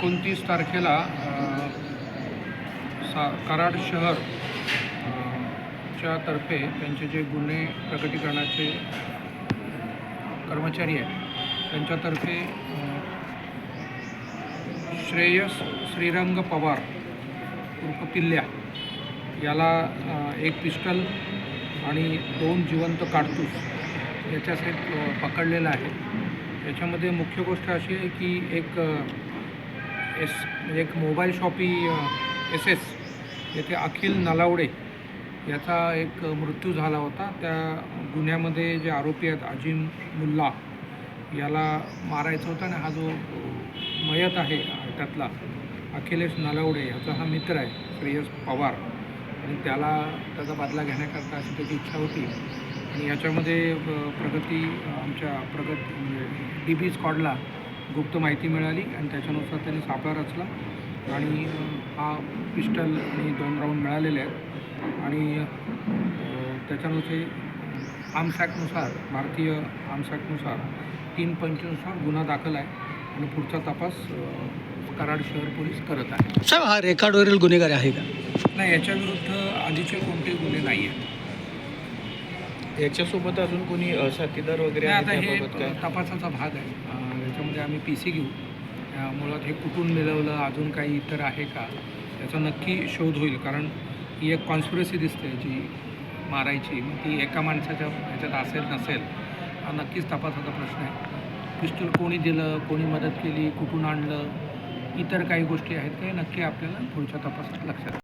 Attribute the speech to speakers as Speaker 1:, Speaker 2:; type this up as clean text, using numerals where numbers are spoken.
Speaker 1: 29 तारखेला कराड शहर च्या तर्फे त्यांचे जे गुन्हे प्रकटीकरणाचे कर्मचारी आहेत त्यांच्यातर्फे श्रेयस श्रीरंग पवार उर्फ पिल्ल्या याला एक पिस्टल आणि 2 जिवंत काडतूस याच्यासहित पकडलेलं आहे। याच्यामध्ये मुख्य गोष्ट अशी आहे की एक मोबाईल शॉपी SS येथे अखिल नलावडे याचा एक मृत्यू झाला होता। त्या गुन्ह्यामध्ये जे आरोपी आहेत अजिम मुल्ला याला मारायचं होतं आणि हा जो मयत आहे त्यातला अखिलेश नलावडे याचा हा मित्र आहे श्रेयस पवार आणि त्याचा बदला घेण्याकरता अशी त्याची इच्छा होती। आणि याच्यामध्ये आमच्या प्रगती DB स्क्वॉडला गुप्त माहिती मिळाली आणि त्याच्यानुसार त्यांनी सापळा रचला आणि हा पिस्टल आणि 2 राऊंड मिळालेले आहेत आणि त्याच्यानुसार आर्म्स ॲक्टनुसार भारतीय आर्म्स ॲक्टनुसार 325 नुसार गुन्हा दाखल आहे आणि पुढचा तपास कराड शहर पोलीस करत आहे।
Speaker 2: साहेब, हा रेकॉर्डवरील गुन्हेगार आहे का?
Speaker 1: नाही, याच्याविरुद्ध आधीचे कोणतेही गुन्हे नाही आहेत।
Speaker 3: याच्यासोबत अजून कोणी साथीदार वगैरे
Speaker 1: आता
Speaker 3: आहे
Speaker 1: हे
Speaker 3: त्याबाबत काय?
Speaker 1: तपासाचा भाग आहे। याच्यामध्ये आम्ही PC घेऊ। मुळात हे कुठून मिळवलं, अजून काही इतर आहे का याचा नक्की शोध होईल, कारण ही एक कॉन्स्पिरसी दिसते जी मारायची, मग ती एका माणसाच्या ह्याच्यात असेल नसेल हा नक्कीच तपासाचा प्रश्न आहे। पिस्टल कोणी दिलं, कोणी मदत केली, कुठून आणलं, इतर काही गोष्टी आहेत ते नक्की आपल्याला पुढच्या तपासात लक्षात